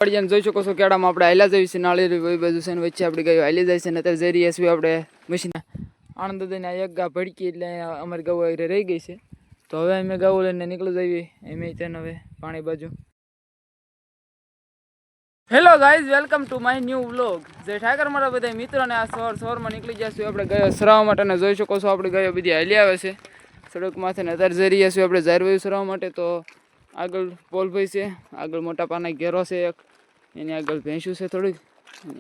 પડિયાને જોઈ શકો છો કેળામાં આપણે હાલ્યા જઈએ છીએ નાળિયેરી વહી બાજુ છે ને વચ્ચે આપણે ગયો હાલી જાય છે ને અત્યારે જઈ રહ્યા છીએ આપણે મશીન આણંદ દઈને એક ગા ભડકી એટલે અમારી ગૌ રહી ગઈ છે તો હવે અમે ગૌ લઈને નીકળી જઈએ એમ તેને હવે પાણી બાજુ. Hello guys, welcome to my new vlog. જય ઠાકર મારા બધા મિત્રોને. આ સવારમાં નીકળી જઈશું આપણે ગયો સરાવવા માટે ને જોઈ શકો છો આપણે ગયો બધી હાલી આવે છે સડકમાંથી ને અત્યારે જઈ રહ્યા છીએ આપણે ઝારવાયું સરાવવા માટે. તો આગળ પોલભાઈ છે, આગળ મોટા પાના ઘેરો છે એક, એની આગળ ભેંસું છે થોડીક,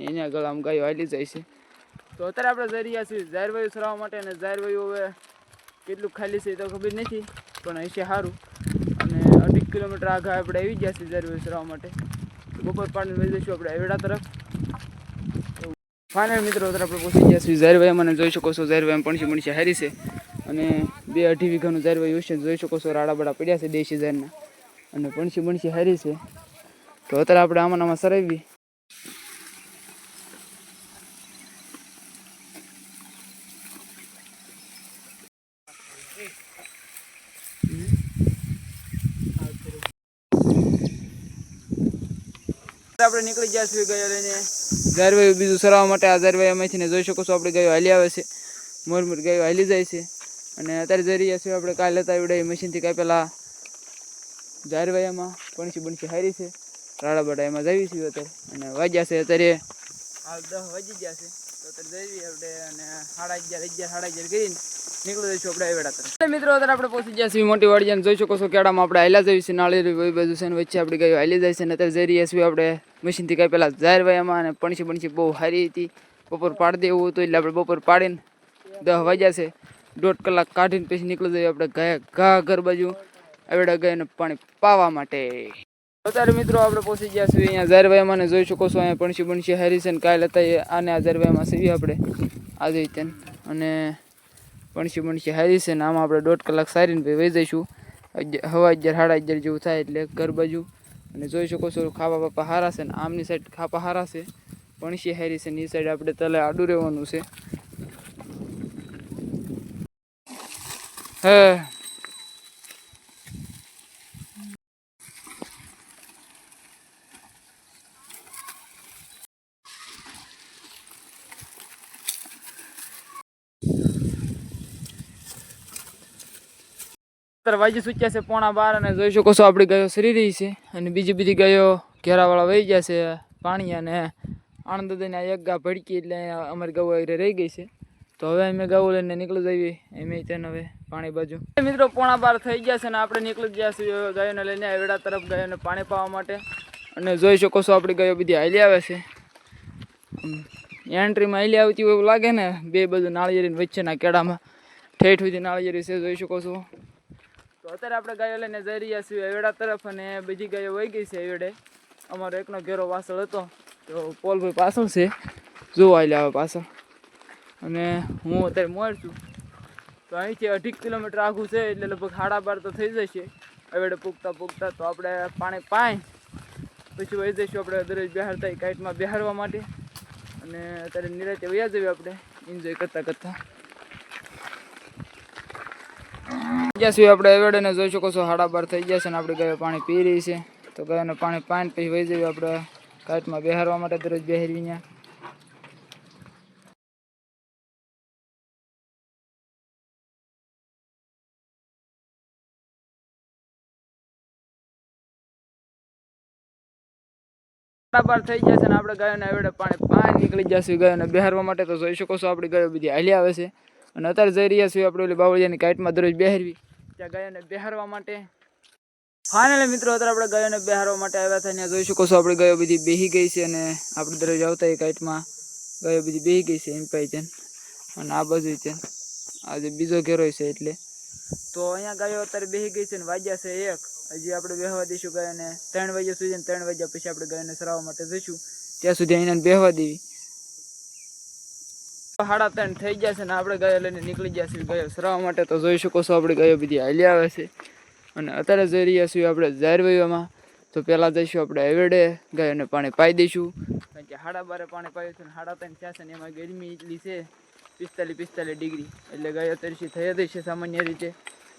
એની આગળ આમ ગાયો હાલી જાય છે. તો અત્યારે આપણે જઈ રહ્યા છીએ ઝારવાયું સરાવવા માટે અને ઝારવાયું હવે કેટલું ખાલી છે તો ખબર નથી પણ હશે સારું. અને 2.5 કિલોમીટર આગળ આપણે આવી ગયા છીએ ઝારવાયું સરાવવા માટે. બપોર પાણી લઈ જઈશું આપણે એવડા તરફ. ફાઇનલ મિત્રો અત્યારે આપણે પહોંચી ગયા છીએ ઝારવાયું. મને જોઈ શકો છો ઝારવાયું પણસી હારી છે અને 2-2.5 વીઘાનું ઝારવાયું છે. જોઈ શકો છો રાડા બડા પડ્યા છે દેશી ઝારના અને પણસી હારી છે. તો અત્યારે આપણે આમાં સરાવી. આપણે નીકળી ગયા છીએ ગયો લઈને ઝારવાયું બીજું સરાવવા માટે. આ ઝારવાયામાંથી જોઈ શકો છો આપણે ગયો હાલી આવે છે, મોરમોર ગયો હાલી જાય છે. અને અત્યારે જઈ રહ્યા છીએ આપણે કાલે હતા એવડે મશીનથી કાંઈ પેલા ઝારવાયામાં પણસી હારી છે, રાડા બાડા એમાં જઈએ છીએ અત્યારે. અને વાગ્યા છે અત્યારે હાલ 10 વાગી ગયા છે. તો અત્યારે જઈએ આપણે અને 11:30 કરીને નીકળી જઈશું આપણે એવડા તરફ. મિત્રો અત્યારે આપણે પહોંચી ગયા છીએ મોટી વાડિયાને. જોઈ શકો છો કેળામાં આપણે હાલ્યા જઈએ છીએ નાળિયેરી વહી બાજુ છે ને વચ્ચે આપણે ગયો હાલી જાય છે. ને અત્યારે જઈ રહ્યા છીએ આપણે મશીનથી કાંઈ પેલા ઝારવાયામાં. અને પણસી બહુ સારી હતી, બપોર પાડી દેવું હતું એટલે આપણે બપોર પાડીને 10 વાગ્યા છે, 1.5 કલાક કાઢીને પછી નીકળી જઈએ આપણે ઘર બાજુ એવડા ગઈને પાણી પાવા માટે. અત્યારે મિત્રો આપણે પહોંચી ગયા છીએ અહીંયા ઝારવાયામાં. જોઈ શકો છો અહીંયા પણસી હારી છે ને કાલે હતા આને આ ઝારવાયામાં સીવી આપણે આજે ત્યાં. અને પણસી હારી છે ને આમાં આપણે 1.5 કલાક સારીને ભાઈ વહી જઈશું 11:30 જેવું થાય એટલે ઘર બાજુ. અને જોઈ શકો છો ખાવા બાપા હારા છે ને આમની સાઈડ ખાપા હારા છે, પણસી હારી છે ને એ સાઈડ આપણે તલે આડું રહેવાનું છે. વાજી સૂચ્યા છે 11:15 અને જોઈ શકો છો આપણી ગાયો સરી રહી છે અને બીજી ગાયો ઘેરાવાળા વહી ગયા છે પાણી. અને આણંદ દઈને એક ગા ભડકી એટલે અમારી ગૌ રહી ગઈ છે. તો હવે અમે ગૌ લઈને નીકળી જઈએ એમ તેને હવે પાણી બાજુ. મિત્રો 11:15 થઈ ગયા છે ને આપણે નીકળી ગયા છીએ ગાયોને લઈને એવડા તરફ ગાયોને પાણી પાવા માટે. અને જોઈ શકો છો આપણી ગાયો બધી હાલી આવે છે, એન્ટ્રીમાં હાલી આવતી હોય એવું લાગે ને. બે બધું નાળિયેરી વચ્ચેના કેળામાં ઠેઠ સુધી નાળિયેરી છે, જોઈ શકો છો. તો અત્યારે આપણે ગાયો લઈને જઈ રહ્યા છીએ એવડા તરફ અને બીજી ગાયો વહી ગઈ છે એવડે. અમારો એકનો ઘેરો પાછળ હતો તો પોલભાઈ પાછળ છે, જોવા આવી આવે પાછળ. અને હું અત્યારે મોર છું. તો અહીંથી 2.5 કિલોમીટર આઘું છે એટલે લગભગ 12:30 તો થઈ જશે એવડે પૂગતા. તો આપણે પાણી પાઈ પછી વહી જઈશું આપણે દરરોજ બહારતા કાઈટમાં બહારવા માટે. અને અત્યારે નિરાતે વયા જઈએ આપણે એન્જોય કરતા. આપણે એવડે જોઈ શકો છો 12:30 થઈ ગયા છે ને આપણે ગાયો પાણી પી રહી છે. તો ગાયોને પાણી પાઈને પછી વહી જઈએ આપણે કાઈટમાં બેહારવા માટે દરરોજ બેહારવી ત્યાં. બરાબર થઈ ગયા છે ને આપણે ગાયોને એવડે પાણી નીકળી જશે ગાયોને બેહારવા માટે. તો જોઈ શકો છો આપણી ગાયો બધી હાલી આવે છે અને અત્યારે જઈ રહ્યા છીએ આપણે ઓલી બાવળિયાની કાઈટમાં દરરોજ બેહારવી ત્યાં ગાયોને બેહારવા માટે. ફાઇનલી મિત્રો અત્યારે આપણે ગાયોને બેહારવા માટે આવ્યા હતા. ત્યાં જોઈ શકો છો આપણી ગાયો બધી બેહી ગઈ છે અને આપણે દરરોજ આવતા એ કાઈટમાં ગાયો બધી બેહી ગઈ છે એમ પાઈ છે. અને આ બાજુ છે આજે બીજો ઘેરો છે એટલે. તો અહીંયા ગાયો અત્યારે બેહી ગઈ છે ને વાગ્યા છે 1. હજી આપણે બેહવા દઈશું ગાયોને 3 વાગ્યા સુધી. 3 વાગ્યા પછી આપણે ગાયોને સરાવવા માટે જઈશું, ત્યાં સુધી અહીંયા બેહવા દેવી. 3:30 થઈ ગયા છે ને આપણે ગાયો લઈને નીકળી ગયા છીએ ગાયો સરાવવા માટે. તો જોઈ શકો છો આપણી ગાયો બધી હાલી આવે છે અને અત્યારે જઈ રહ્યા છીએ આપણે ઝારવાયામાં. તો પહેલાં જઈશું આપણે એવડે ગાયોને પાણી પાઈ દઈશું, કારણ કે 12:30 પાણી પાયું છે ને 3:30 થયા છે ને એમાં ગરમી એટલી છે 45 ડિગ્રી એટલે ગાયો તરસી થઈ જ છે સામાન્ય રીતે.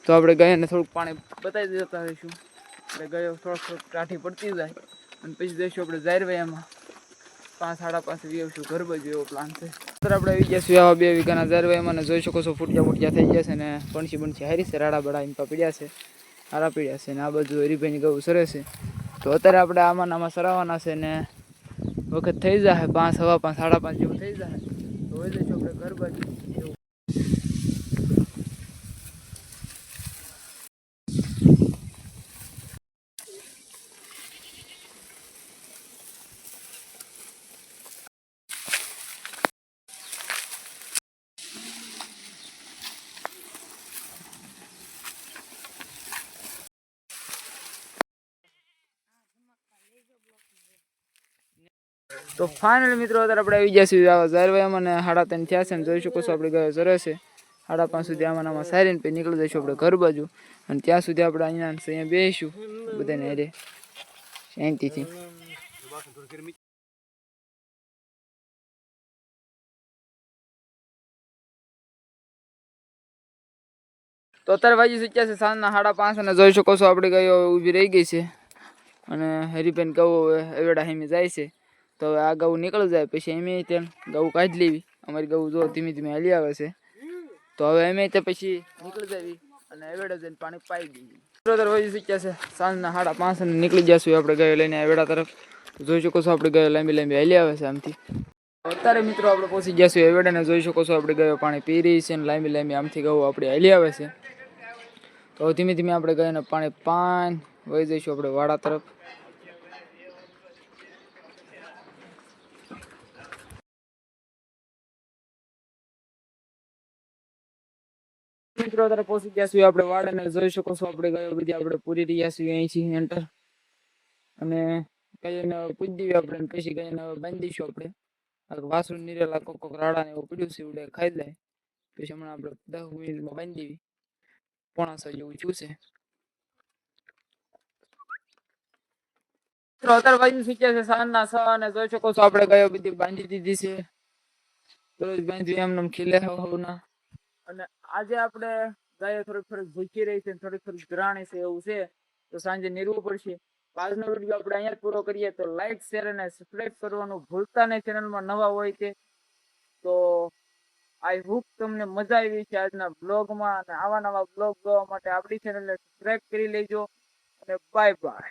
તો આપણે ગાયોને થોડુંક પાણી બતાવી દેતા રહીશું એટલે ગાયો થોડોક કાઠી પડતી જાય અને પછી જઈશું આપણે ઝારવાયામાં 5-5:30 આવશું ઘર બાજુ એવો પ્લાન છે. અત્યારે આપણે આવી ગયા છીએ આવા 2 વીઘાના ઝારવાયામાં ને જોઈ શકો છો ફૂટિયા થઈ ગયા છે ને પણસી હારી છે રાડા બડા એમ પડ્યા છે હારા પીડ્યા છે ને આ બાજુ હરીભાઈની ગૌ સરે છે. તો અત્યારે આપણે આમાં સરાવાના છે ને વખત થઈ જાય 5, 5:15, 5:30 જેવું થઈ જાય તો હોય જઈશું આપણે ઘર બાજુ એવું. તો ફાઇનલ મિત્રો અત્યારે આપણે આવી ગયા છીએ ઝારવાયામાં ને 3:30 થયા છે ને જોઈ શકો છો આપણે ગયો સરે છે 5:30 સુધી આમાં સારીને પછી નીકળી જઈશું આપણે ઘર બાજુ અને ત્યાં સુધી આપણે અહીંયા બેસીશું બધાને હારે શાંતિથી. તો અત્યારે વાગી ચૂક્યા છે સાંજના 5:30 અને જોઈ શકો છો આપણે ગયો ઊભી રહી ગઈ છે અને હરીબેન કહો એવેડા હેમી જાય છે. તો હવે આ ગૌ નીકળી જાય પછી એમ તેમ ગૌ કાઢી લેવી. અમારી ગૌ જો ધીમે ધીમે હાલી આવે છે તો હવે એમ તે પછી નીકળી જાવી અને એવેડા જઈને પાણી પાઈ દઈએ. વાગી ચૂક્યા છે સાંજના 5:30 અને નીકળી જશું આપણે ગયો લઈને એવેડા તરફ. જોઈ શકો છો આપણે ગયો લાંબી લાંબી હાલી આવે છે આમથી. અત્યારે મિત્રો આપણે પહોંચી ગયા છીએ એવેડાને જોઈ શકો છો આપણે ગયો પાણી પી રહી છે ને લાંબી લાંબી આમથી ગૌ આપણે હાલી આવે છે. તો ધીમે ધીમે આપણે ગયો પાણી વહી જઈશું આપણે વાડા તરફ. મિત્રો અત્યારે પહોંચી ગયા છીએ આપણે વાડાને જોઈ શકો છો આપણે ગયો બધી આપણે પૂરી રહ્યા છીએ અહીંથી એન્ટર અને કઈને પૂજી દઈએ આપણે પછી કઈને બાંધીશું આપણે વાસણ નીરેલા કોક રાડા ને એવું પીડ્યું છે ઉડે ખાઈ જાય પછી હમણાં આપણે 10 મિનિટમાં બાંધી દેવી 5:45 જેવું થયું છે. અત્યારે વાગી શીખ્યા છે સાંજના 6 અને જોઈ શકો છો આપણે ગયો બધી બાંધી દીધી છે. રોજ બાંધી એમને ખીલે હોના અને આજે આપણે ગાયો થોડીક ભૂખી રહી છે થોડીક ગ્રાણી છે એવું છે તો સાંજે નીરવું પડશે. આજનો વિડીયો આપણે અહીંયા જ પૂરો કરીએ. તો લાઈક શેર અને સબસ્ક્રાઇબ કરવાનું ભૂલતા નહીં ચેનલમાં નવા હોય તે. તો આઈ હોપ તમને મજા આવી છે આજના બ્લોગમાં અને આવા નવા બ્લોગ જોવા માટે આપણી ચેનલને સબસ્ક્રાઇબ કરી લેજો અને બાય બાય.